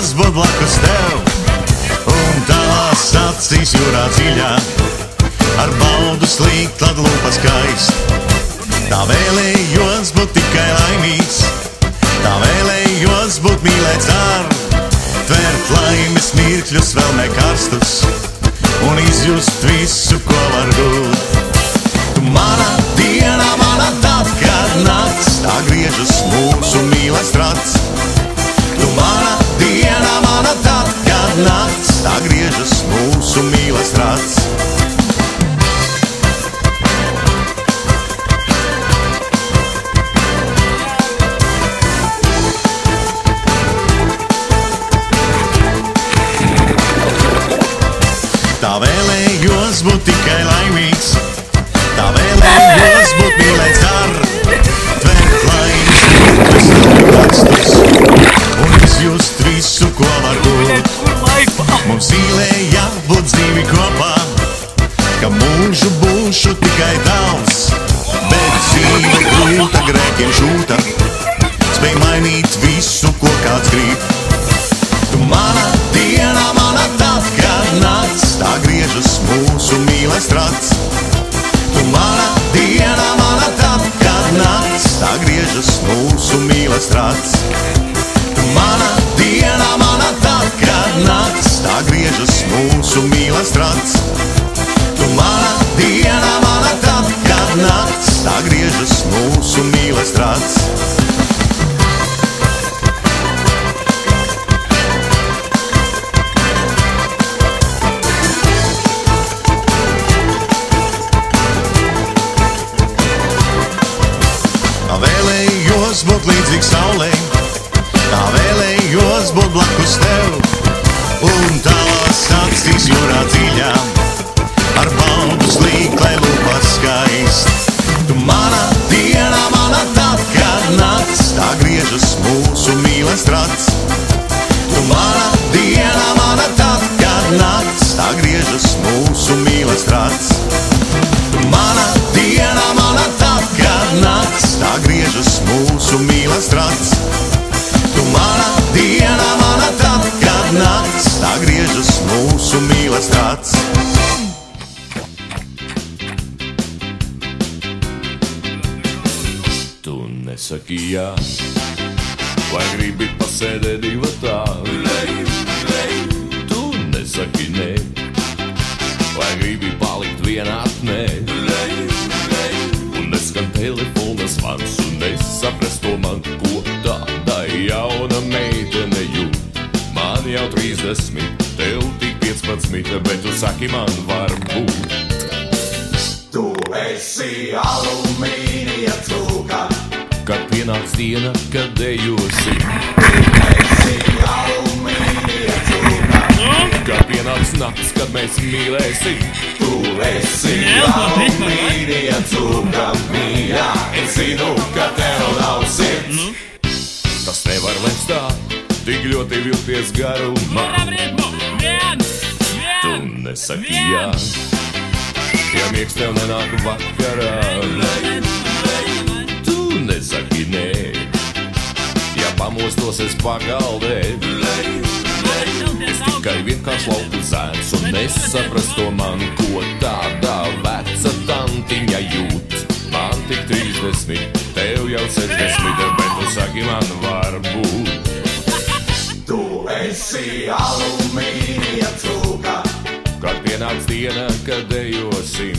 vēlējos būt blakus tev, un tavās acīs jūrā dziļā, ar baudu slīgt, tad lūpas skaist. Tā vēlējos būt tikai laimīgs, tā vēlējos būt mīlēts ar, tvert laimes mirkļus vēl nekarstus, un izjust visu, ko var būt. Tu mana diena, mana tad, kad nakts, tā griežas mūsu mīles rats. Tu mana diena, mana tad, kad nakts, tā griežas mūsu mīles rats. Tā vēlējos būt tikai laimīgs, tā vēlējos būt mīlēts ar, tvērt laimes mirkļus vēl nekarstus, un izjust visu, ko var būt. Mums īlējā būt dzīvi kopā, ka mūžu būšu tikai tavs, bet dzīve kļūta grēkiem šūta, spēj mainīt visu, ko kāds grib. Tu mana diena, mana tad, kad nakts, tā griežas mūsu mīles rats. Tu mana diena, mana tad, kad nakts, tā griežas mūsu mīles rats. Tu mana diena, mana tad, kad nakts, tā griežas mūsu mīles rats. Tu mana diena, mana tad, kad nakts, tā griežas mūsu mīles rats. Tā vēlējos būt līdzīgs saulē, tā vēlējos būt blakus tev, un tavās acīs jūrā dziļā, ar baudu slīgt, lai lūpas skaist. Tu mana diena, mana tad, kad nakts, tā griežas mūsu mīles rats. Tu mana diena, mana tad, kad nakts, tā griežas mūsu mīles rats. Tu mana diena, mana tad, kad nakts, tā griežas mūsu mīles rats. Tu mana diena, mana tad, kad nakts, tā griežas mūsu mīles rats. Tu nesaki jā, vai gribi pasēdēt divatā? Tu nesaki nē, vai gribi palikt vienatnē? Un neskan telefona zvans, un nesaprast to man, ko tāda jauna meitene jūt. Man jau 30, tev tik 15, bet tu saki man varbūt. Tu esi alumīnija cūka, Kad pienāks diena, kad dejosim, tu esi alumīnija cūka, kad pienāks nakts, kad mēs mīlēsim. tu esi alumīnija cūka, mīļā, es zinu, ka tev nav sirds. Tas nevar lēst tā, tik ļoti vilties garumā. Tu nesaki jā, ja miegs tev nenāk vakarā. Tu nesaki nē, ja pamostos es pagaldē. Es tikai vienkārši lauku zēns un nesaprast to man, ko tāda veca tantiņa jūt. Man tik 30, tev jau 60, bet tu saki man varbūt. Tu esi alumīnija cūka, Kad pienāks diena, kad dejosim,